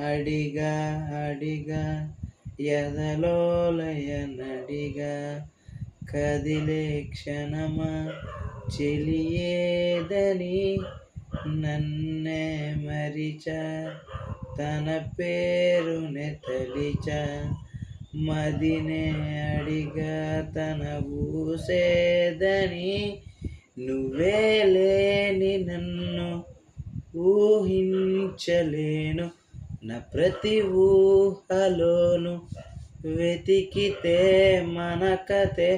అడిగా అడిగా ఎదలోలయ నడిగా కదిలే క్షణమా చెలియేదని నన్నే మరిచా తన పేరునే తలిచా మదినే అడిగా తన ఊసేదని నువ్వే లేని నన్ను ఊహించలేను నా ప్రతి ఊహలోను వెతికితే మన కథే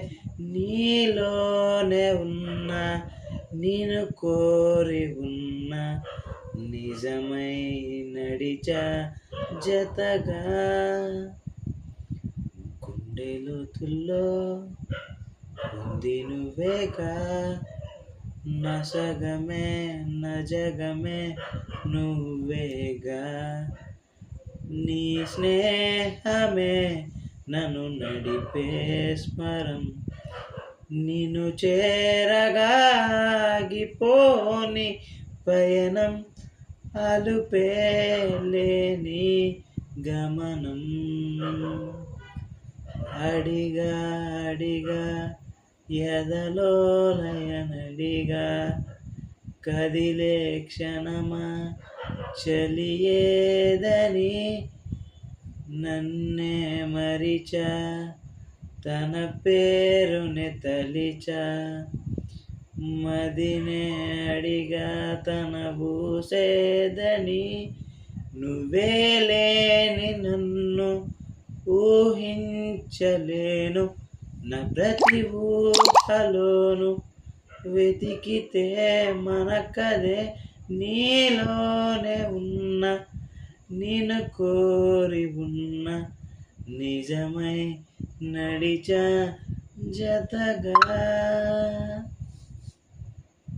నీలోనే ఉన్నా నేను కోరి ఉన్నా నిజమై నడిచా జతగా గుండె లోతుల్లో ఉంది నువ్వేగా నసగమే నజగమే నువ్వేగా నీ స్నేహమే నన్ను నడిపే స్మరం నిన్ను చేరగాగిపోని పయనం అలుపేలేని గమనం అడిగా అడిగా ఎదలోలయనడిగా కదిలే క్షణమా చలియేదని నన్నే మరిచా తన పేరునే తలిచా మదినే అడిగా తన ఊసేదని నువ్వే లేని నన్ను ఊహించలేను నా ప్రతి ఊహలోను వెతికితే మన కథే నీలోనే ఉన్న నేను కోరి ఉన్న నిజమై నడిచా జతగా